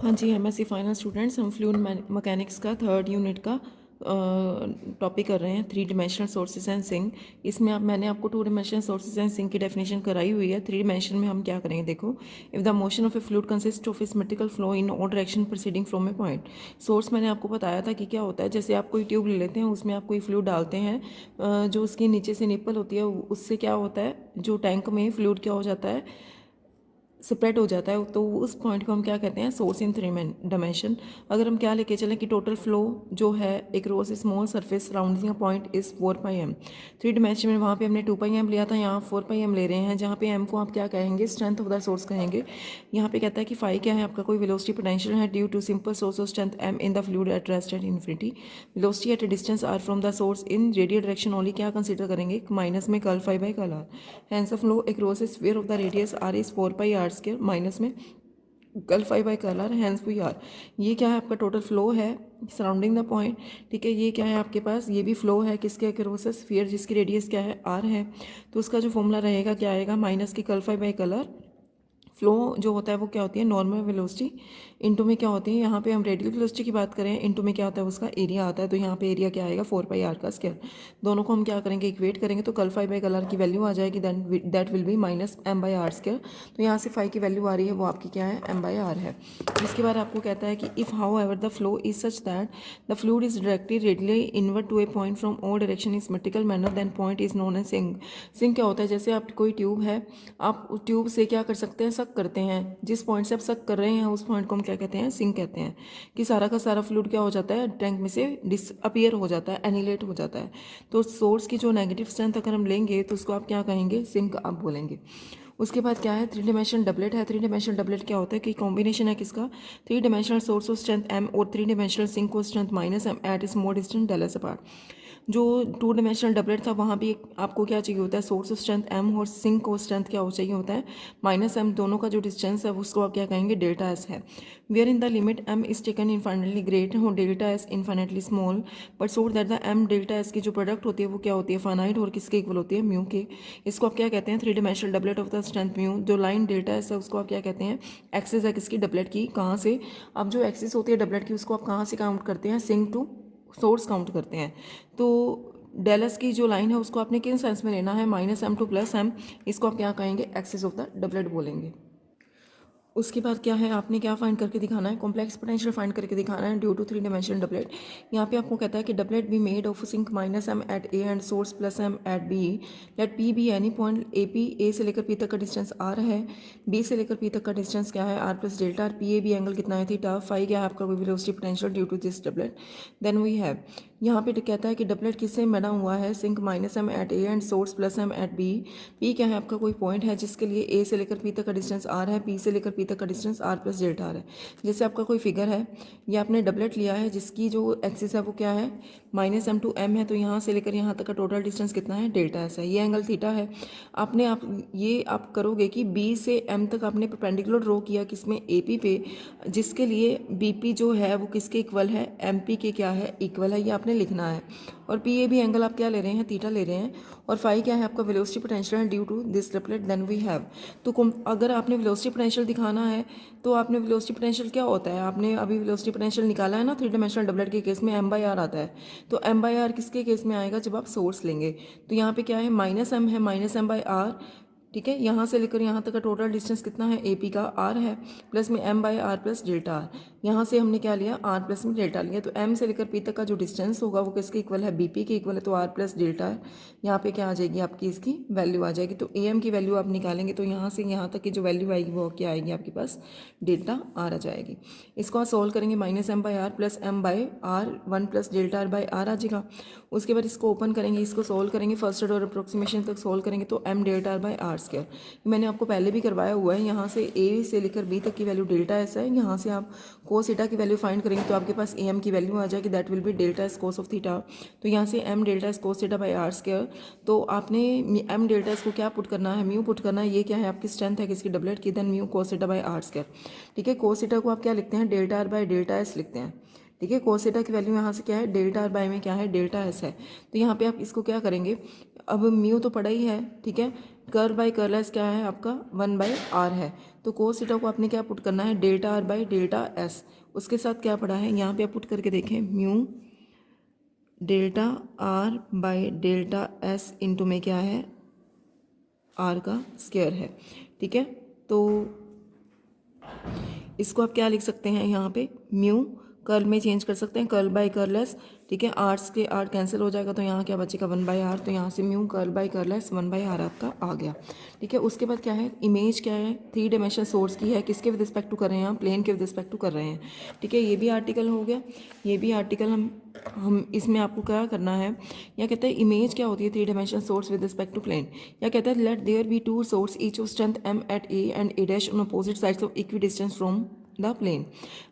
हाँ जी, MSc final students, हम फ्लूइड मैकेनिक्स का थर्ड यूनिट का टॉपिक कर रहे हैं, three dimensional sources and sink. इसमें मैंने आपको two dimensional sources and sink की डेफिनेशन कराई हुई है। थ्री डिमेंशन में हम क्या करेंगे, देखो। If the motion of A fluid consist of A symmetrical flow in all direction proceeding from A point. Source मैंने आपको बताया था कि क्या होता है, जैसे आप कोई ट्यूब ले लेते हैं, उसमें आप कोई फ्लूइड डालते हैं, जो उसकी नीचे से निप्पल होती है, उससे क्या होता है, जो टैंक में फ्लूइड क्या हो जाता है, स्प्रेड हो जाता है। तो उस पॉइंट को हम क्या कहते हैं, सोर्स इन थ्री डायमेंशन। अगर हम क्या लेके चलें कि टोटल फ्लो जो है एक across small surface surrounding a point is 4πm। Three dimension में वहाँ पे हमने 2πm लिया था, यहाँ 4πm ले रहे हैं, जहाँ पे m को आप क्या कहेंगे, स्ट्रेंथ ऑफ द सोर्स कहेंगे। यहाँ पे कहता है कि फाई क्या है, आपका कोई वेलोसिटी पोटेंशियल है due to simple source of strength m in the fluid at rest at infinity. Velocity at a distance r from the source in radial direction only क्या कंसिडर करेंगे, माइनस में curl phi by curl R. Hence the flow across a sphere of the radius r is 4πr² minus में curl phi by curl R, hence V R. ये क्या है, आपका total flow है surrounding the point. ठीक है, ये क्या है आपके पास, ये भी फ्लो है किसके अक्रॉस, स्फीयर जिसकी रेडियस क्या है, आर है। तो उसका जो फॉर्मूला रहेगा क्या आएगा, माइनस की curl phi by curl r. Flow जो होता है वो क्या होती है, नॉर्मल वेलोसिटी इनटू में क्या होती है, यहाँ पे हम रेडियल वेलोसिटी की बात करें, इनटू में क्या होता है, उसका एरिया आता है। तो यहाँ पे एरिया क्या आएगा, 4πr का स्क्वायर। दोनों को हम क्या करेंगे, इक्वेट करेंगे, तो curl phi by curl R की वैल्यू आ जाएगी, then that will be minus m/r square. तो यहाँ से फाई की वैल्यू आ रही है, वो आपकी क्या है, m/r है। इसके बाद आपको कहता है कि if however the flow is such that the fluid is directly radially inward to a point from all direction in symmetrical manner, then point is known as sink. Sink क्या होता है, जैसे आप कोई ट्यूब है, आप उस tube से क्या कर सकते हैं, सक करते हैं। जिस पॉइंट से आप सक कर रहे हैं उस पॉइंट को हम क्या कहते हैं, सिंक कहते हैं। कि सारा का सारा फ्लूइड क्या हो जाता है, टैंक में से डिसअपियर हो जाता है, एनिलेट हो जाता है। तो सोर्स की जो नेगेटिव स्ट्रेंथ अगर हम लेंगे तो उसको आप क्या कहेंगे, सिंक आप बोलेंगे। उसके बाद क्या है, थ्री डिमेंशनल डबलेट है। थ्री डिमेंशनल डबलेट क्या होता है कि कॉम्बिनेशन है किसका, three dimensional source of strength m और three dimensional sink of strength minus m at small distance del S apart. जो टू डिमेंशनल डबलेट था वहाँ भी आपको क्या चाहिए होता है, सोर्स ऑफ स्ट्रेंथ m और सिंक ऑफ स्ट्रेंथ क्या हो चाहिए होता है, माइनस m। दोनों का जो डिस्टेंस है उसको आप क्या कहेंगे, डेल्टा एस है। Where in the limit m is taken infinitely great हो delta S infinitely small, but so that the m delta S की जो प्रोडक्ट होती है वो क्या होती है, फाइनाइट और किसके इक्वल होती है, म्यू के। इसको आप क्या कहते हैं, three dimensional doublet of the strength mu. जो लाइन डेल्टा एस है उसको आप क्या कहते हैं, एक्सिस है किसकी, डबलेट की। कहाँ से, अब जो एक्सिस होती है डबलेट की उसको आप कहाँ से काउंट करते हैं, सिंक टू सोर्स काउंट करते हैं। तो डेलस की जो लाइन है उसको आपने किन सेंस में लेना है, minus m two plus m। इसको आप क्या कहेंगे, एक्सिस ऑफ द डबलेट बोलेंगे। उसके बाद क्या है, आपने क्या फाइंड करके दिखाना है, कॉम्प्लेक्स पोटेंशियल फाइंड करके दिखाना है due to three dimensional doublet. यहाँ पे आपको कहता है कि doublet be made of sink minus m at a and source plus m at b। Let p be any point A P, A से लेकर p तक का डिस्टेंस r है, b से लेकर p तक का डिस्टेंस क्या है, r plus delta. P A B angle कितना है, थीटा। फाई क्या है आपका velocity potential due to this doublet. Then we have यहाँ पे कहता है कि डबलेट किससे बना हुआ है, sink minus m at a and source plus m at b। p क्या है आपका कोई पॉइंट है जिसके लिए a से लेकर p तक का डिस्टेंस r है, p से लेकर p तक का distance r plus delta r है। जैसे आपका कोई फिगर है, ये आपने डबलेट लिया है जिसकी जो एक्सिस है वो क्या है, माइनस m टू m है। तो यहाँ से लेकर यहाँ तक का टोटल डिस्टेंस कितना है, डेल्टा s है। ये एंगल थीटा है। आपने आप ये आप करोगे कि b से m तक आपने परपेंडिकुलर ड्रॉ किया किसमें, AP पे, जिसके लिए BP जो है वो किसके इक्वल है, MP के क्या है, इक्वल है। ये आपने लिखना है। और PAB एंगल आप क्या ले रहे हैं, थीटा ले रहे हैं। और फाई क्या है आपका, वेलोसिटी पोटेंशियल है due to this doublet. Then we have, तो अगर आपने वेलोसिटी पोटेंशियल दिखाना है तो आपने वेलोसिटी पोटेंशियल क्या होता है, आपने अभी वेलोसिटी पोटेंशियल निकाला है ना, थ्री डिमेंशनल डबलेट के केस में m/r आता है। तो m/r किसके केस में आएगा, जब आप सोर्स लेंगे। तो यहाँ पे क्या है, माइनस m है, माइनस m/r। ठीक है, यहाँ से लेकर यहाँ तक का टोटल डिस्टेंस कितना है, AP का r है, प्लस में m/r प्लस डेल्टा r। यहाँ से हमने क्या लिया, r प्लस में डेल्टा लिया। तो m से लेकर p तक का जो डिस्टेंस होगा वो किसके इक्वल है, BP के इक्वल है। तो r प्लस डेल्टा है, यहाँ पे क्या आ जाएगी आपकी, इसकी वैल्यू आ जाएगी। तो AM की वैल्यू आप निकालेंगे तो यहाँ से यहाँ तक की जो वैल्यू आएगी वो क्या आएगी आपके पास, डेल्टा r आ जाएगी। इसको आप सॉल्व करेंगे, minus m/r plus m/r 1 plus delta r/r आ जाएगा। उसके बाद इसको ओपन करेंगे, इसको सॉल्व करेंगे, फर्स्ट ऑर्डर अप्रोक्सीमेशन तक सॉल्व करेंगे तो m डेल्टा r/r स्क्वायर। मैंने आपको पहले भी करवाया हुआ है। यहाँ से a से लेकर b तक की वैल्यू डेल्टा एस है। यहाँ से आप कोस थीटा की वैल्यू फाइंड करेंगे तो आपके पास am की वैल्यू आ जाएगी, that will B delta S cos of theta. तो यहाँ से m delta S cos theta by r square. तो आपने m डेल्टा एस को क्या पुट करना है, म्यू पुट करना है। ये क्या है आपकी स्ट्रेंथ है किसकी, डबलेट की। Then mu cos theta by r square. ठीक है, कोस थीटा को आप क्या लिखते हैं, delta r by delta S लिखते हैं। ठीक है, कोस थीटा की वैल्यू यहाँ से क्या है, डेल्टा आर बाई में क्या है, डेल्टा एस है। तो यहाँ पे आप इसको क्या करेंगे, अब म्यू तो पड़ा ही है, ठीक है, कर्ल बाई कर्ल क्या है आपका 1/r है। तो कोस थीटा को आपने क्या पुट करना है, delta R by delta S. उसके साथ क्या पड़ा है यहाँ पे आप पुट करके देखें, mu delta R by delta S into में क्या है, आर का स्क्वायर है। ठीक है, तो इसको आप क्या लिख सकते हैं यहाँ पे, म्यू कर्ल में चेंज कर सकते हैं, कर्ल बाई कर्लस। ठीक है, आर्ट्स के आर कैंसिल हो जाएगा तो यहाँ क्या बचेगा 1/r। तो यहाँ से mu curl by curl-less 1/r आपका आ गया। ठीक है, उसके बाद क्या है, इमेज क्या है, 3 डायमेंशनल सोर्स की है, किसके विद रिस्पेक्ट टू कर रहे हैं हम, प्लेन के विद रिस्पेक्ट टू कर रहे हैं। ठीक है, ये भी आर्टिकल हो गया, ये भी आर्टिकल हम इसमें आपको क्या करना है, या कहते हैं इमेज क्या होती है 3 dimensional source with respect to plane. या कहते हैं let there be 2 source each of strength m at a and a dash on opposite sides of equidistance from the plane.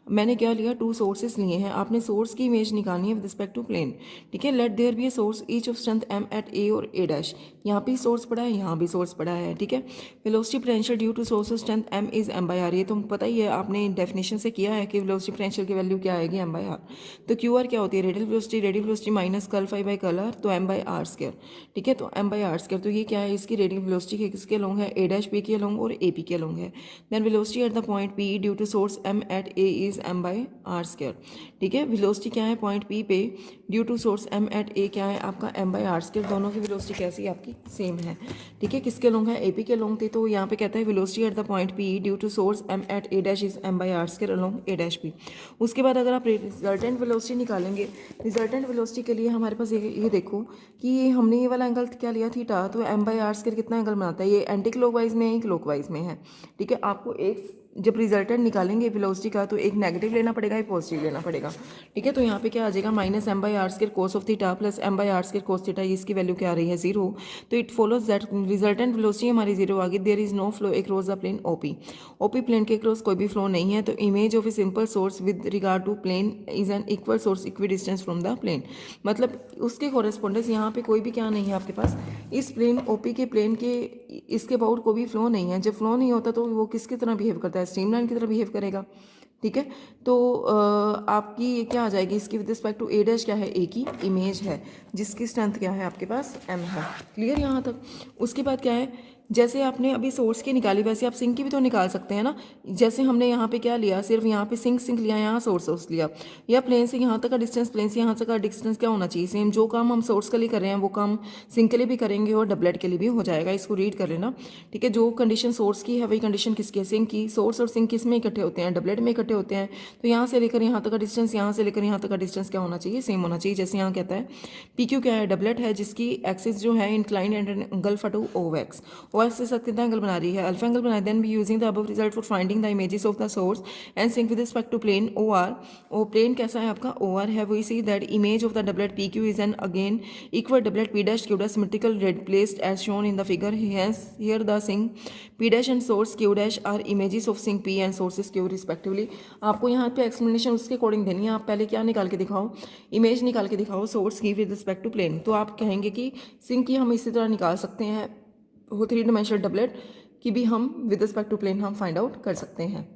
मैंने क्या लिया, 2 सोर्सेस लिए हैं, आपने सोर्स की इमेज निकालनी है विद रिस्पेक्ट टू प्लेन। ठीक है, let there be a source each of strength m at a और a डैश, यहाँ भी सोर्स पड़ा है, यहाँ भी सोर्स पड़ा है। ठीक है, velocity potential due to source of strength m is m/r। ये तुम पता ही है, आपने डेफिनेशन से किया है कि वेलोसिटी पोटेंशियल की वैल्यू क्या आएगी m/r। तो qr क्या होती है, radial velocity minus curl phi by curl r, तो m/r स्क्वायर। ठीक है, तो m/r स्क्वायर, तो ये क्या है, इसकी रेडियल वेलोसिटी किसके अलोंग है, a डैश p के अलोंग और a p के अलोंग है। Then velocity at the point p due to source m at a is m/r square. ठीक है, वेलोसिटी क्या है पॉइंट p पे due to source m at a क्या है आपका m/r स्क्वायर। दोनों की वेलोसिटी कैसी है आपकी, सेम है। ठीक है, किसके लॉन्ग है, AP के लॉन्ग थे, तो यहाँ पे कहता है velocity at the point P due to source m at a dash is m/r square along a dash p। उसके बाद अगर आप रिजल्टेंट वेलोसिटी निकालेंगे, रिजल्टेंट वेलोसिटी के लिए हमारे पास ये देखो कि हमने ये वाला एंगल क्या लिया थीटा, तो m/r स्क्वायर कितना एंगल बनाता है, ये एंटी क्लॉकवाइज में है, क्लॉकवाइज में है। ठीक है, आपको एक जब रिजल्टेंट निकालेंगे वेलोसिटी का तो एक नेगेटिव लेना पड़ेगा, एक पॉजिटिव लेना पड़ेगा। ठीक है, तो यहाँ पे क्या आ जाएगा, minus m/r square cos of theta plus m/r square cos theta, इसकी वैल्यू क्या आ रही है 0। तो it follows that resultant velocity हमारी 0 आ गई। There is no flow across the plane OP plane के क्रॉस कोई भी फ्लो नहीं है। तो image of a simple source with regard to plane is an equal source equidistance from the plane. मतलब उसके कॉरेस्पॉन्डेंस यहाँ पे कोई भी क्या नहीं है आपके पास, इस प्लेन OP के प्लेन के इसके अबाउट कोई भी फ्लो नहीं है। जब फ्लो नहीं होता तो वो किसकी तरह बिहेव करता है, स्ट्रीमलाइन की तरह बिहेव करेगा। ठीक है, तो आपकी ये क्या आ जाएगी, इसकी with respect to a dash क्या है, a की इमेज है, जिसकी स्ट्रेंथ क्या है आपके पास m है। क्लियर यहाँ तक। उसके बाद क्या है, जैसे आपने अभी सोर्स की निकाली वैसे आप सिंक की भी तो निकाल सकते हैं ना। जैसे हमने यहाँ पे क्या लिया, सिर्फ यहाँ पे सिंक लिया, यहाँ सोर्स लिया, या प्लेन से यहाँ तक का डिस्टेंस, प्लेन से यहाँ तक का डिस्टेंस क्या होना चाहिए, सेम। जो काम हम सोर्स के लिए कर रहे हैं वो काम सिंक के लिए भी करेंगे और डबलेट के लिए भी हो जाएगा। इसको रीड कर लेना। ठीक है, जो कंडीशन सोर्स की है वही कंडीशन किसकी है, सिंक की। सोर्स और सिंक किस में इकट्ठे होते हैं, डबलेट में इकट्ठे होते हैं। तो यहाँ से लेकर यहाँ तक का डिस्टेंस, यहाँ से लेकर यहाँ तक का डिस्टेंस क्या होना चाहिए, सेम होना चाहिए। जैसे यहाँ कहता है PQ क्या है, डबलेट है, जिसकी एक्सिस जो है इंक्लाइन एंड एंगल फटू OX के साथ कितना एंगल बना रही है, अल्फा एंगल बना। Then we using the above result for finding the images of the source and sink with respect to plane OR। O plane कैसा है आपका, OR है। We see that image of the doublet PQ is an again equal doublet P dash Q dash symmetrical placed as shown in the figure. Hence here the sink P dash and source Q dash are images of sink P and sources Q respectively. आपको यहाँ पे explanation उसके according देनी है। आप पहले क्या निकाल के दिखाओ, इमेज निकाल के दिखाओ सोर्स की विद रिस्पेक्ट टू प्लेन। तो आप कहेंगे कि सिंक की हम इसी तरह निकाल सकते हैं, वो 3 डायमेंशनल डबलेट की भी हम विद रिस्पेक्ट टू प्लेन हम फाइंड आउट कर सकते हैं।